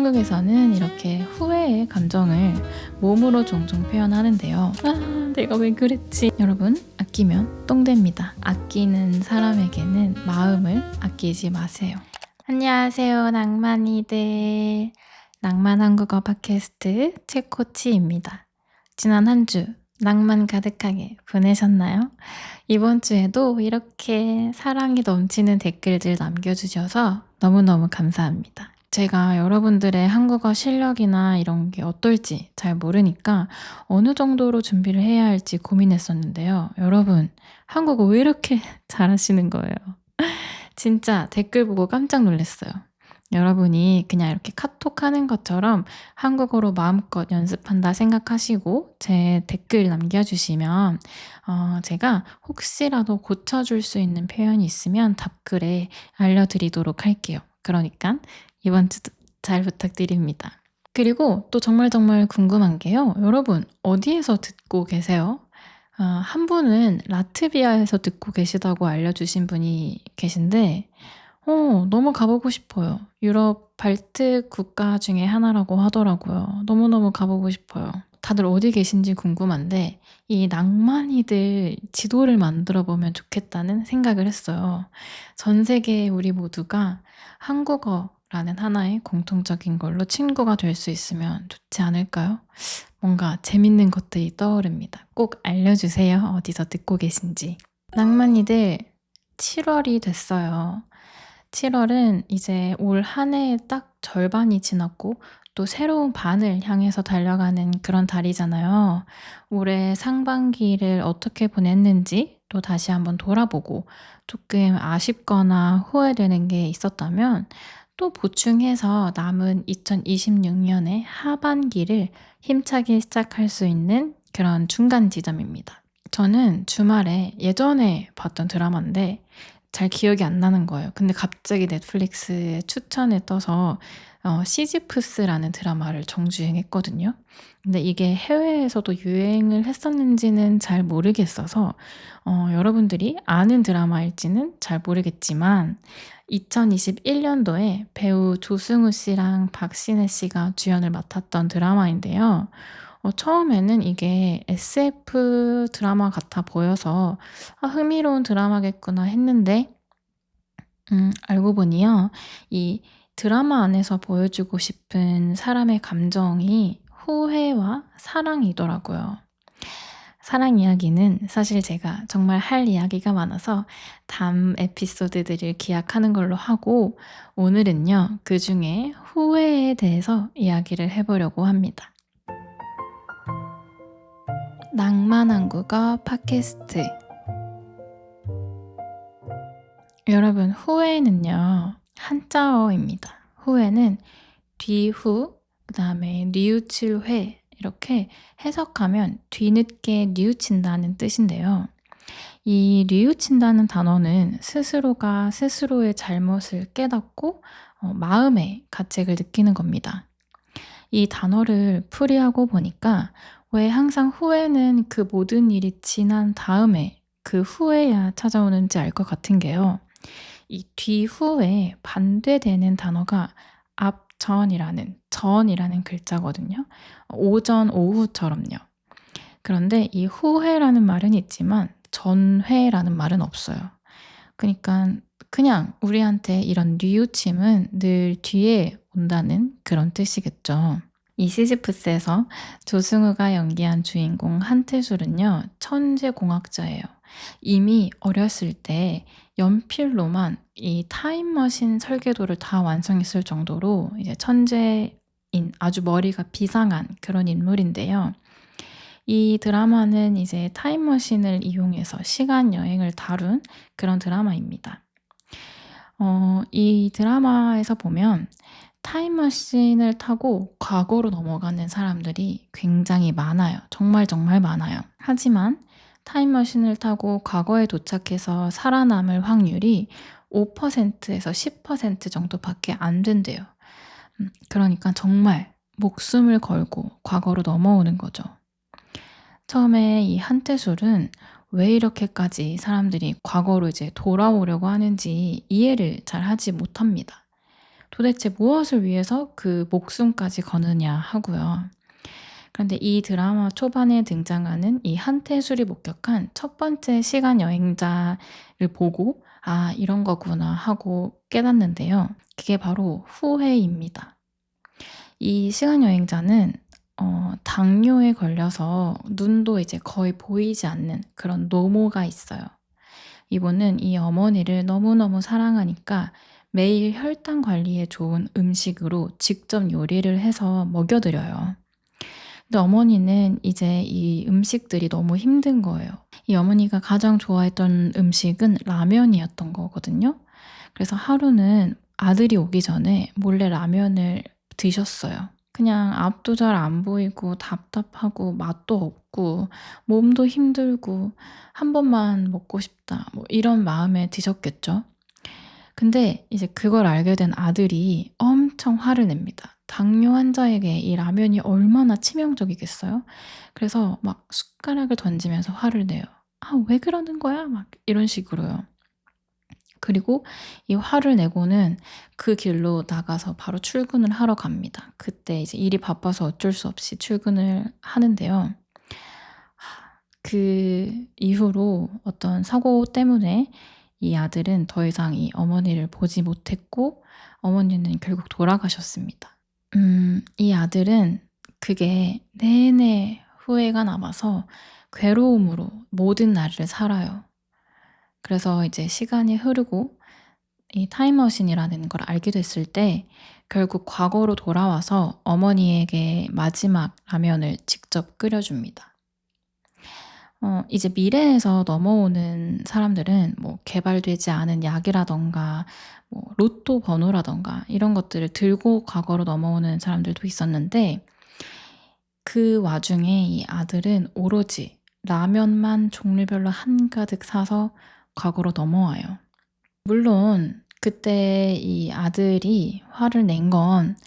한국에서는 이렇게 후회의 감정을 몸으로 종종 표현하는데요. 내가 왜 그랬지? 여러분, 아끼면 똥됩니다. 아끼는 사람에게는 마음을 아끼지 마세요. 안녕하세요, 낭만이들. 낭만 한국어 팟캐스트 최코치입니다. 지난 한 주 낭만 가득하게 보내셨나요? 이번 주에도 이렇게 사랑이 넘치는 댓글들 남겨주셔서 너무너무 감사합니다. 제가 여러분들의 한국어 실력이나 이런 게 어떨지 잘 모르니까 어느 정도로 준비를 해야 할지 고민했었는데요. 여러분, 한국어 왜 이렇게 잘하시는 거예요? 진짜 댓글 보고 깜짝 놀랐어요. 여러분이 그냥 이렇게 카톡 하는 것처럼 한국어로 마음껏 연습한다 생각하시고 제 댓글 남겨주시면 제가 혹시라도 고쳐줄 수 있는 표현이 있으면 답글에 알려드리도록 할게요. 그러니까 이번 주도 잘 부탁드립니다. 그리고 또 정말 궁금한 게요. 여러분 어디에서 듣고 계세요? 한 분은 라트비아에서 듣고 계시다고 알려주신 분이 계신데 너무 가보고 싶어요. 유럽 발트 국가 중에 하나라고 하더라고요. 너무너무 가보고 싶어요. 다들 어디 계신지 궁금한데 이 낭만이들 지도를 만들어 보면 좋겠다는 생각을 했어요. 전 세계 우리 모두가 한국어라는 하나의 공통적인 걸로 친구가 될 수 있으면 좋지 않을까요? 뭔가 재밌는 것들이 떠오릅니다. 꼭 알려주세요. 어디서 듣고 계신지. 낭만이들 7월이 됐어요. 7월은 이제 올 한 해의 딱 절반이 지났고 또 새로운 반을 향해서 달려가는 그런 달이잖아요. 올해 상반기를 어떻게 보냈는지 또 다시 한번 돌아보고 조금 아쉽거나 후회되는 게 있었다면 또 보충해서 남은 2026년의 하반기를 힘차게 시작할 수 있는 그런 중간 지점입니다. 저는 주말에 예전에 봤던 드라마인데 잘 기억이 안 나는 거예요. 근데 갑자기 넷플릭스에 추천에 떠서 시지프스라는 드라마를 정주행했거든요. 근데 이게 해외에서도 유행을 했었는지는 잘 모르겠어서 여러분들이 아는 드라마일지는 잘 모르겠지만 2021년도에 배우 조승우 씨랑 박신혜 씨가 주연을 맡았던 드라마인데요. 처음에는 이게 SF 드라마 같아 보여서 흥미로운 드라마겠구나 했는데 알고 보니요. 이 드라마 안에서 보여주고 싶은 사람의 감정이 후회와 사랑이더라고요. 사랑 이야기는 사실 제가 정말 할 이야기가 많아서 다음 에피소드들을 기약하는 걸로 하고 오늘은요. 그중에 후회에 대해서 이야기를 해보려고 합니다. 낭만 한국어 팟캐스트. 여러분, 후회는요, 한자어입니다. 후회는 뒤후, 그 다음에 뉘우칠 회, 이렇게 해석하면 뒤늦게 뉘우친다는 뜻인데요. 이 뉘우친다는 단어는 스스로가 스스로의 잘못을 깨닫고 마음의 가책을 느끼는 겁니다. 이 단어를 풀이하고 보니까 왜 항상 후회는 그 모든 일이 지난 다음에 그 후에야 찾아오는지 알 것 같은 게요. 이 뒤후에 반대되는 단어가 전이라는 글자거든요. 오전, 오후처럼요. 그런데 이 후회라는 말은 있지만 전회라는 말은 없어요. 그러니까 그냥 우리한테 이런 뉘우침은 늘 뒤에 온다는 그런 뜻이겠죠. 이 시지프스에서 조승우가 연기한 주인공 한태술은요, 천재공학자예요. 이미 어렸을 때 연필로만 이 타임머신 설계도를 다 완성했을 정도로 이제 천재인 아주 머리가 비상한 그런 인물인데요. 이 드라마는 이제 타임머신을 이용해서 시간 여행을 다룬 그런 드라마입니다. 이 드라마에서 보면 타임머신을 타고 과거로 넘어가는 사람들이 굉장히 많아요. 정말 많아요. 하지만 타임머신을 타고 과거에 도착해서 살아남을 확률이 5%에서 10% 정도밖에 안 된대요. 그러니까 정말 목숨을 걸고 과거로 넘어오는 거죠. 처음에 이 한태술은 왜 이렇게까지 사람들이 과거로 이제 돌아오려고 하는지 이해를 잘 하지 못합니다. 도대체 무엇을 위해서 그 목숨까지 거느냐 하고요. 그런데 이 드라마 초반에 등장하는 이 한태술이 목격한 첫 번째 시간 여행자를 보고 '아 이런 거구나.' 하고 깨닫는데요. 그게 바로 후회입니다. 이 시간 여행자는 당뇨에 걸려서 눈도 이제 거의 보이지 않는 그런 노모가 있어요. 이분은 이 어머니를 너무너무 사랑하니까 매일 혈당 관리에 좋은 음식으로 직접 요리를 해서 먹여 드려요. 근데 어머니는 이제 이 음식들이 너무 힘든 거예요. 이 어머니가 가장 좋아했던 음식은 라면이었던 거거든요. 그래서 하루는 아들이 오기 전에 몰래 라면을 드셨어요. 그냥 앞도 잘 안 보이고 답답하고 맛도 없고 몸도 힘들고 '한 번만 먹고 싶다.' 뭐 이런 마음에 드셨겠죠. 근데 이제 그걸 알게 된 아들이 엄청 화를 냅니다. 당뇨 환자에게 이 라면이 얼마나 치명적이겠어요? 그래서 막 숟가락을 던지면서 화를 내요. "아 왜 그러는 거야?" 막 이런 식으로요. 그리고 이 화를 내고는 그 길로 나가서 바로 출근을 하러 갑니다. 그때 이제 일이 바빠서 어쩔 수 없이 출근을 하는데요. 그 이후로 어떤 사고 때문에 이 아들은 더 이상 이 어머니를 보지 못했고 어머니는 결국 돌아가셨습니다. 이 아들은 그게 내내 후회가 남아서 괴로움으로 모든 날을 살아요. 그래서 이제 시간이 흐르고 이 타임머신이라는 걸 알게 됐을 때 결국 과거로 돌아와서 어머니에게 마지막 라면을 직접 끓여 줍니다. 이제 미래에서 넘어오는 사람들은 뭐 개발되지 않은 약이라든가 뭐 로또 번호라든가 이런 것들을 들고 과거로 넘어오는 사람들도 있었는데 그 와중에 이 아들은 오로지 라면만 종류별로 한가득 사서 과거로 넘어와요. 물론 그때 이 아들이 화를 낸 건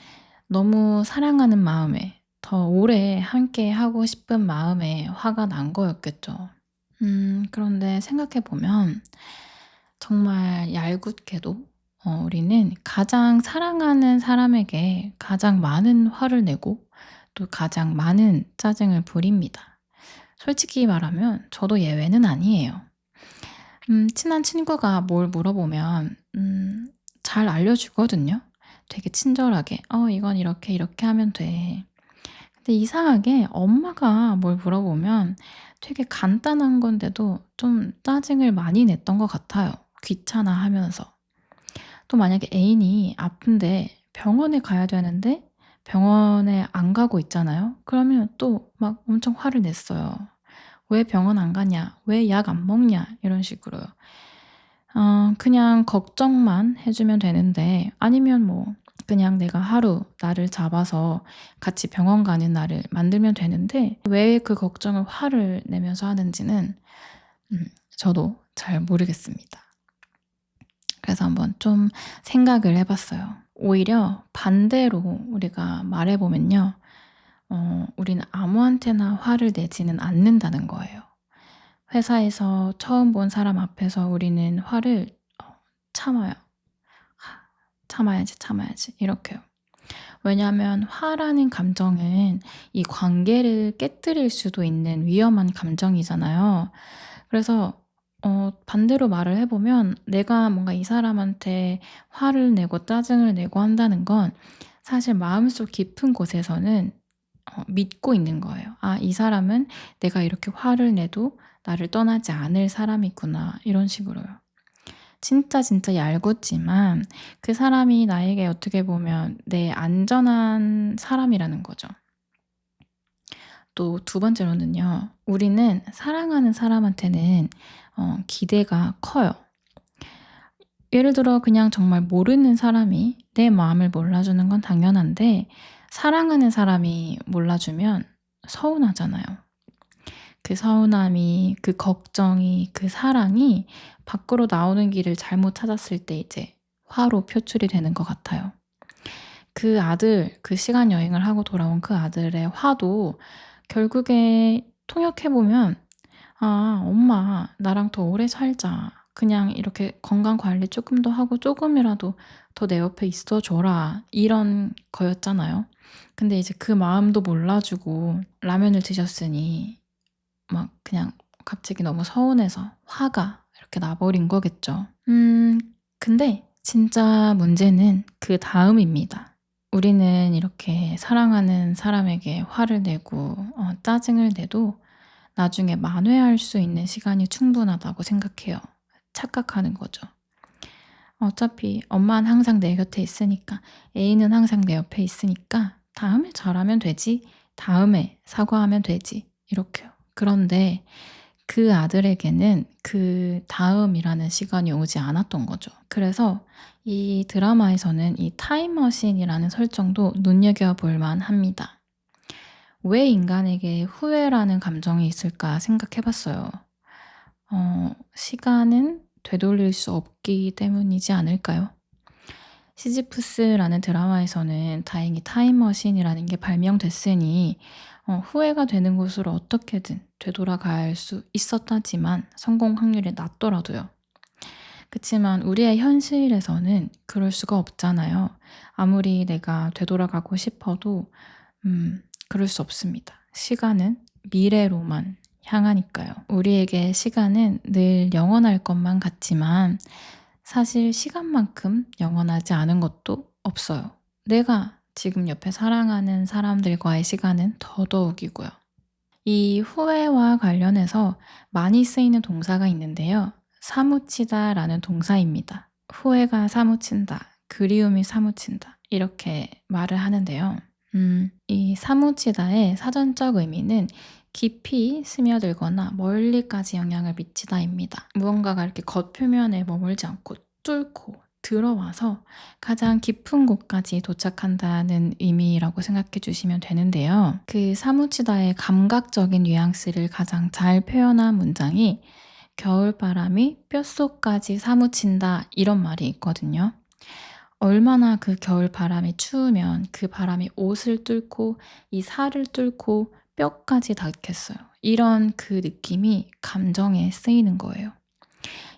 너무 사랑하는 마음에 더 오래 함께하고 싶은 마음에 화가 난 거였겠죠. 그런데 생각해 보면 정말 얄궂게도 우리는 가장 사랑하는 사람에게 가장 많은 화를 내고 또 가장 많은 짜증을 부립니다. 솔직히 말하면 저도 예외는 아니에요. 친한 친구가 뭘 물어보면 잘 알려주거든요. 되게 친절하게 이건 이렇게 이렇게 하면 돼." 근데 이상하게 엄마가 뭘 물어보면 되게 간단한 건데도 좀 짜증을 많이 냈던 것 같아요, 귀찮아하면서. 또 만약에 애인이 아픈데 병원에 가야 되는데 병원에 안 가고 있잖아요. 그러면 또 막 엄청 화를 냈어요. "왜 병원 안 가냐? 왜 약 안 먹냐?" 이런 식으로요. 그냥 걱정만 해 주면 되는데 아니면 뭐 그냥 내가 하루 날을 잡아서 같이 병원 가는 날을 만들면 되는데 왜 그 걱정을 화를 내면서 하는지는 저도 잘 모르겠습니다. 그래서 한번 좀 생각을 해 봤어요. 오히려 반대로 우리가 말해 보면요. 우리는 아무한테나 화를 내지는 않는다는 거예요. 회사에서 처음 본 사람 앞에서 우리는 화를 참아요. 참아야지, 참아야지 이렇게요. 왜냐하면 화라는 감정은 이 관계를 깨뜨릴 수도 있는 위험한 감정이잖아요. 그래서 반대로 말을 해 보면 내가 뭔가 이 사람한테 화를 내고 짜증을 내고 한다는 건 사실 마음속 깊은 곳에서는 믿고 있는 거예요. '아 이 사람은 내가 이렇게 화를 내도 나를 떠나지 않을 사람이구나.' 이런 식으로요. 진짜, 진짜 얄궂지만 그 사람이 나에게 어떻게 보면 내 안전한 사람이라는 거죠. 또 두 번째로는요. 우리는 사랑하는 사람한테는 기대가 커요. 예를 들어 그냥 정말 모르는 사람이 내 마음을 몰라주는 건 당연한데 사랑하는 사람이 몰라주면 서운하잖아요. 그 서운함이 그 걱정이 그 사랑이 밖으로 나오는 길을 잘못 찾았을 때 이제 화로 표출이 되는 것 같아요. 그 아들 그 시간 여행을 하고 돌아온 그 아들의 화도 결국에 통역해 보면 '아 엄마 나랑 더 오래 살자. 그냥 이렇게 건강 관리 쪼끔 더 하고 쪼금이라도 더 내 옆에 있어줘라. 이런 거였잖아요. 근데 이제 그 마음도 몰라주고 라면을 드셨으니 막 그냥 갑자기 너무 서운해서 화가 이렇게 나버린 거겠죠. 근데 진짜 문제는 그 다음입니다. 우리는 이렇게 사랑하는 사람에게 화를 내고 짜증을 내도 나중에 만회할 수 있는 시간이 충분하다고 생각해요. 착각하는 거죠. 어차피 엄마는 항상 내 곁에 있으니까, 애인은 항상 내 옆에 있으니까 다음에 잘하면 되지, 다음에 사과하면 되지, 이렇게요. 그런데 그 아들에게는 그 다음이라는 시간이 오지 않았던 거죠. 그래서 이 드라마에서는 이 타임머신이라는 설정도 눈여겨볼 만합니다. 왜 인간에게 후회라는 감정이 있을까 생각해 봤어요. 시간은 되돌릴 수 없기 때문이지 않을까요? 시지프스라는 드라마에서는 다행히 타임머신이라는 게 발명됐으니 후회가 되는 곳으로 어떻게든 되돌아갈 수 있었다지만 성공 확률이 낮더라도요. 그치만 우리의 현실에서는 그럴 수가 없잖아요. 아무리 내가 되돌아가고 싶어도 그럴 수 없습니다. 시간은 미래로만 향하니까요. 우리에게 시간은 늘 영원할 것만 같지만 사실 시간만큼 영원하지 않은 것도 없어요. 내가 지금 옆에 사랑하는 사람들과의 시간은 더더욱이고요. 이 후회와 관련해서 많이 쓰이는 동사가 있는데요. 사무치다라는 동사입니다. 후회가 사무친다, 그리움이 사무친다 이렇게 말을 하는데요. 이 사무치다의 사전적 의미는 깊이 스며들거나 멀리까지 영향을 미치다입니다. 무언가가 이렇게 겉표면에 머물지 않고 뚫고 들어와서 가장 깊은 곳까지 도착한다는 의미라고 생각해 주시면 되는데요. 그 사무치다의 감각적인 뉘앙스를 가장 잘 표현한 문장이 겨울바람이 뼛속까지 사무친다 이런 말이 있거든요. 얼마나 그 겨울바람이 추우면 그 바람이 옷을 뚫고 이 살을 뚫고 뼈까지 닿겠어요. 이런 그 느낌이 감정에 쓰이는 거예요.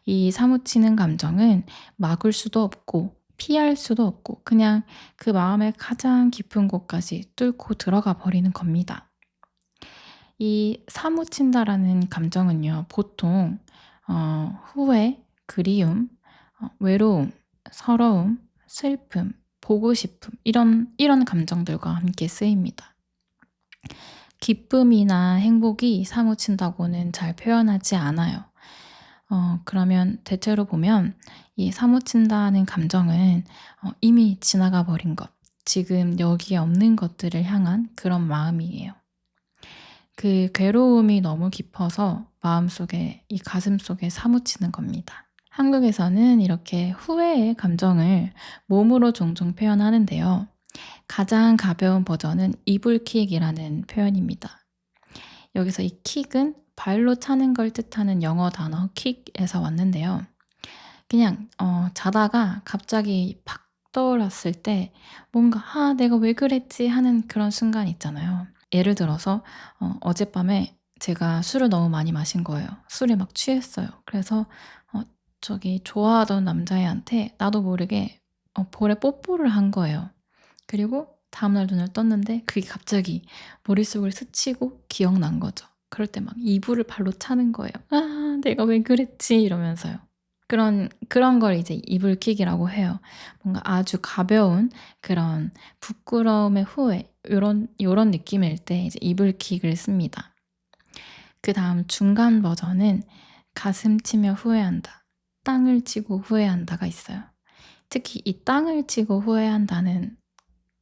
이 사무치는 감정은 막을 수도 없고 피할 수도 없고 그냥 그 마음의 가장 깊은 곳까지 뚫고 들어가 버리는 겁니다. 이 사무친다라는 감정은요, 보통 후회, 그리움, 외로움, 서러움, 슬픔, 보고 싶음 이런 감정들과 함께 쓰입니다. 기쁨이나 행복이 사무친다고는 잘 표현하지 않아요. 그러면 대체로 보면 이 사무친다는 감정은 이미 지나가 버린 것, 지금 여기에 없는 것들을 향한 그런 마음이에요. 그 괴로움이 너무 깊어서 마음속에 이 가슴속에 사무치는 겁니다. 한국에서는 이렇게 후회의 감정을 몸으로 종종 표현하는데요. 가장 가벼운 버전은 이불킥이라는 표현입니다. 여기서 이 킥은 발로 차는 걸 뜻하는 영어 단어 킥에서 왔는데요. 그냥 자다가 갑자기 팍 떠올랐을 때 뭔가 내가 왜 그랬지 하는 그런 순간 있잖아요. 예를 들어서 어젯밤에 제가 술을 너무 많이 마신 거예요. 술에 막 취했어요. 그래서 저기 좋아하던 남자애한테 나도 모르게 볼에 뽀뽀를 한 거예요. 그리고 다음날 눈을 떴는데 그게 갑자기 머릿속을 스치고 기억난 거죠. 그럴 때 막 이불을 발로 차는 거예요. 내가 왜 그랬지 이러면서요. 그런 걸 이제 이불킥이라고 해요. 뭔가 아주 가벼운 그런 부끄러움의 후회 요런 느낌일 때 이제 이불킥을 씁니다. 그다음 중간 버전은 가슴 치며 후회한다, 땅을 치고 후회한다가 있어요. 특히 이 땅을 치고 후회한다는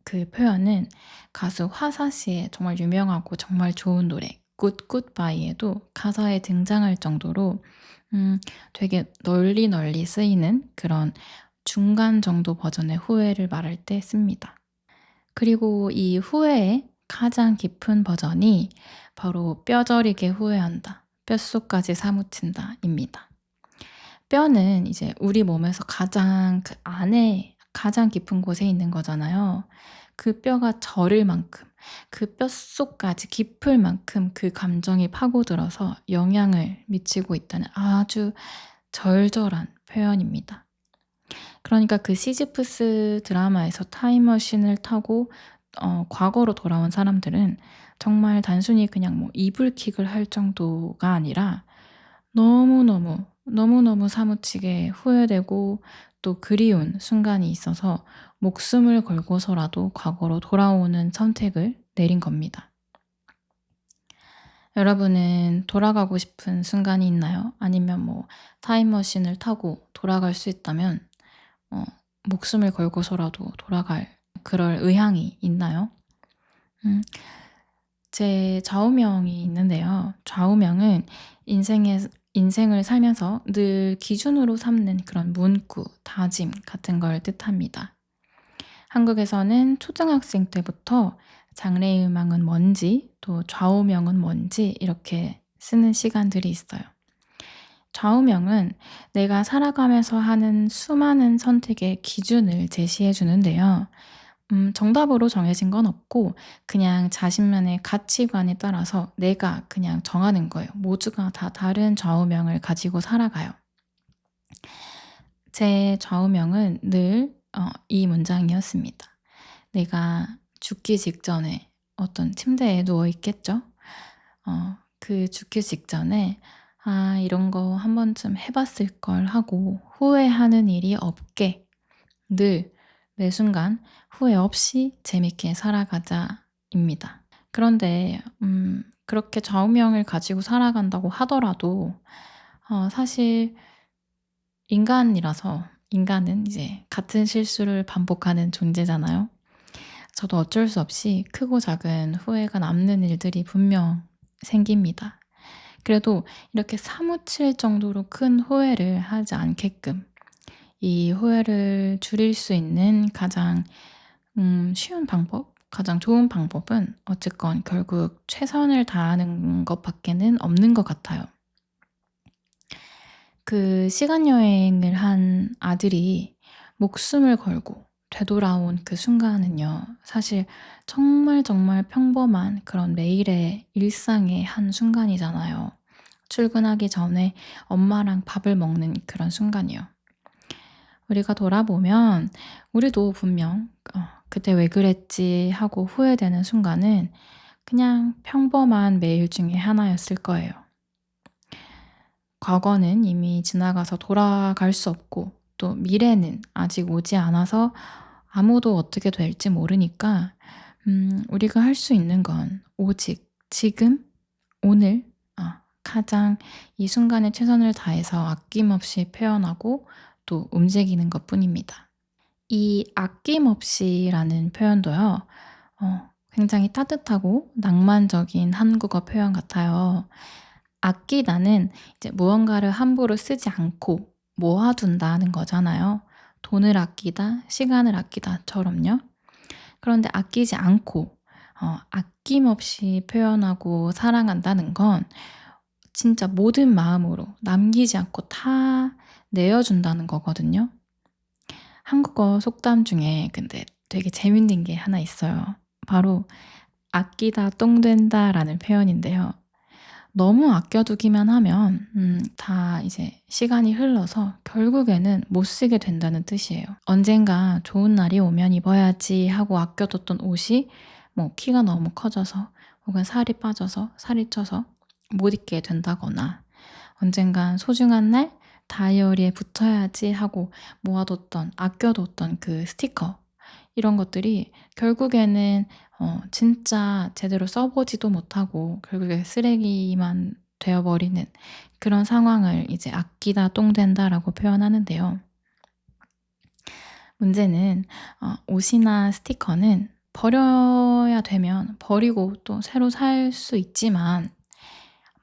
그 표현은 가수 화사 씨의 정말 유명하고 정말 좋은 노래 굿 굿바이에도 가사에 등장할 정도로 되게 널리 쓰이는 그런 중간 정도 버전의 후회를 말할 때 씁니다. 그리고 이 후회의 가장 깊은 버전이 바로 뼈저리게 후회한다, 뼛속까지 사무친다입니다. 뼈는 이제 우리 몸에서 가장 그 안에 가장 깊은 곳에 있는 거잖아요. 그 뼈가 저릴 만큼, 그 뼛속까지 깊을 만큼 그 감정이 파고들어서 영향을 미치고 있다는 아주 절절한 표현입니다. 그러니까 그 시지프스 드라마에서 타임머신을 타고 과거로 돌아온 사람들은 정말 단순히 그냥 뭐 이불킥을 할 정도가 아니라 너무너무, 너무너무 사무치게 후회되고 또 그리운 순간이 있어서 목숨을 걸고서라도 과거로 돌아오는 선택을 내린 겁니다. 여러분은 돌아가고 싶은 순간이 있나요? 아니면 뭐 타임머신을 타고 돌아갈 수 있다면 어 목숨을 걸고서라도 돌아갈 그럴 의향이 있나요? 음 제 좌우명이 있는데요. 좌우명은 인생을 살면서 늘 기준으로 삼는 그런 문구, 다짐 같은 걸 뜻합니다. 한국에서는 초등학생 때부터 장래희망은 뭔지, 또 좌우명은 뭔지 이렇게 쓰는 시간들이 있어요. 좌우명은 내가 살아가면서 하는 수많은 선택의 기준을 제시해 주는데요. 정답으로 정해진 건 없고 그냥 자신만의 가치관에 따라서 내가 그냥 정하는 거예요. 모두가 다 다른 좌우명을 가지고 살아가요. 제 좌우명은 늘 이 문장이었습니다. 내가 죽기 직전에 어떤 침대에 누워 있겠죠? 그 죽기 직전에 '아 이런 거 한 번쯤 해 봤을 걸.' 하고 후회하는 일이 없게 늘 매 순간 후회 없이 재밌게 살아가자입니다. 그런데 그렇게 좌우명을 가지고 살아간다고 하더라도 사실 인간이라서 인간은 이제 같은 실수를 반복하는 존재잖아요. 저도 어쩔 수 없이 크고 작은 후회가 남는 일들이 분명 생깁니다. 그래도 이렇게 사무칠 정도로 큰 후회를 하지 않게끔 이 후회를 줄일 수 있는 가장 쉬운 방법, 가장 좋은 방법은 어쨌건 결국 최선을 다하는 것밖에는 없는 것 같아요. 그 시간 여행을 한 아들이 목숨을 걸고 되돌아온 그 순간은요. 사실 정말 정말 평범한 그런 매일의 일상의 한 순간이잖아요. 출근하기 전에 엄마랑 밥을 먹는 그런 순간이요. 우리가 돌아보면 우리도 분명 '그때 왜 그랬지.' 하고 후회되는 순간은 그냥 평범한 매일 중에 하나였을 거예요. 과거는 이미 지나가서 돌아갈 수 없고 또 미래는 아직 오지 않아서 아무도 어떻게 될지 모르니까 우리가 할 수 있는 건 오직 지금 오늘 가장 이 순간에 최선을 다해서 아낌없이 표현하고 또 움직이는 것뿐입니다. 이 아낌없이라는 표현도요. 굉장히 따뜻하고 낭만적인 한국어 표현 같아요. 아끼다는 이제 무언가를 함부로 쓰지 않고 모아둔다는 거잖아요. 돈을 아끼다, 시간을 아끼다처럼요. 그런데 아끼지 않고 아낌없이 표현하고 사랑한다는 건 진짜 모든 마음으로 남기지 않고 다 내어준다는 거거든요. 한국어 속담 중에 근데 되게 재밌는 게 하나 있어요. 바로 "아끼다 똥 된다."라는 표현인데요. 너무 아껴두기만 하면 다 이제 시간이 흘러서 결국에는 못 쓰게 된다는 뜻이에요. 언젠가 '좋은 날이 오면 입어야지.' 하고 아껴뒀던 옷이 뭐 키가 너무 커져서 혹은 살이 빠져서 살이 쪄서 못 입게 된다거나 언젠간 '소중한 날 다이어리에 붙여야지.' 하고 모아뒀던 아껴뒀던 그 스티커 이런 것들이 결국에는 진짜 제대로 써 보지도 못하고 결국에 쓰레기만 되어 버리는 그런 상황을 이제 "아끼다 똥 된다."라고 표현하는데요. 문제는 옷이나 스티커는 버려야 되면 버리고 또 새로 살 수 있지만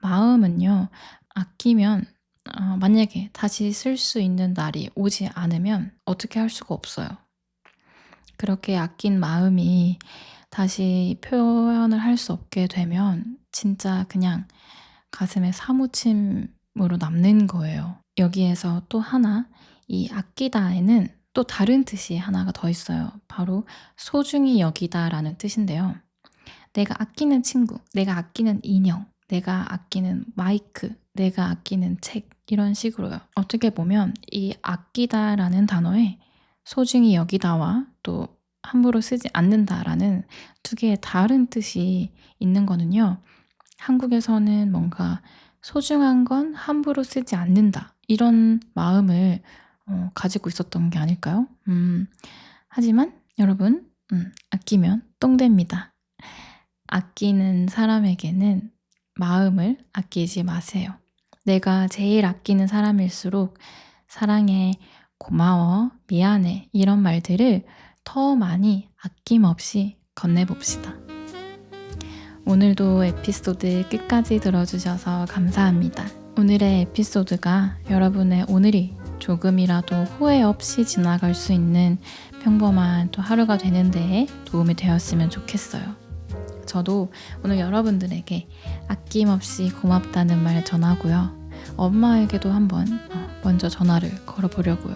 마음은요. 아끼면 만약에 다시 쓸 수 있는 날이 오지 않으면 어떻게 할 수가 없어요. 그렇게 아낀 마음이 다시 표현을 할 수 없게 되면 진짜 그냥 가슴에 사무침으로 남는 거예요. 여기에서 또 하나 이 아끼다에는 또 다른 뜻이 하나가 더 있어요. 바로 소중히 여기다라는 뜻인데요. 내가 아끼는 친구, 내가 아끼는 인형, 내가 아끼는 마이크, 내가 아끼는 책 이런 식으로요. 어떻게 보면 이 아끼다라는 단어에 소중히 여기다와 또 함부로 쓰지 않는다라는 두 개의 다른 뜻이 있는 거는요. 한국에서는 뭔가 소중한 건 함부로 쓰지 않는다 이런 마음을 가지고 있었던 게 아닐까요? 하지만 여러분 아끼면 똥됩니다. 아끼는 사람에게는 마음을 아끼지 마세요. 내가 제일 아끼는 사람일수록 사랑해, 고마워, 미안해 이런 말들을 더 많이 아낌없이 건네봅시다. 오늘도 에피소드 끝까지 들어주셔서 감사합니다. 오늘의 에피소드가 여러분의 오늘이 조금이라도 후회 없이 지나갈 수 있는 평범한 또 하루가 되는 데에 도움이 되었으면 좋겠어요. 저도 오늘 여러분들에게 아낌없이 고맙다는 말 전하고요. 엄마에게도 한번 먼저 전화를 걸어보려고요.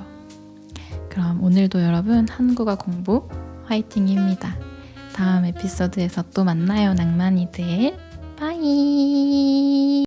그럼 오늘도 여러분 한국어 공부 화이팅입니다. 다음 에피소드에서 또 만나요, 낭만이들. 바이.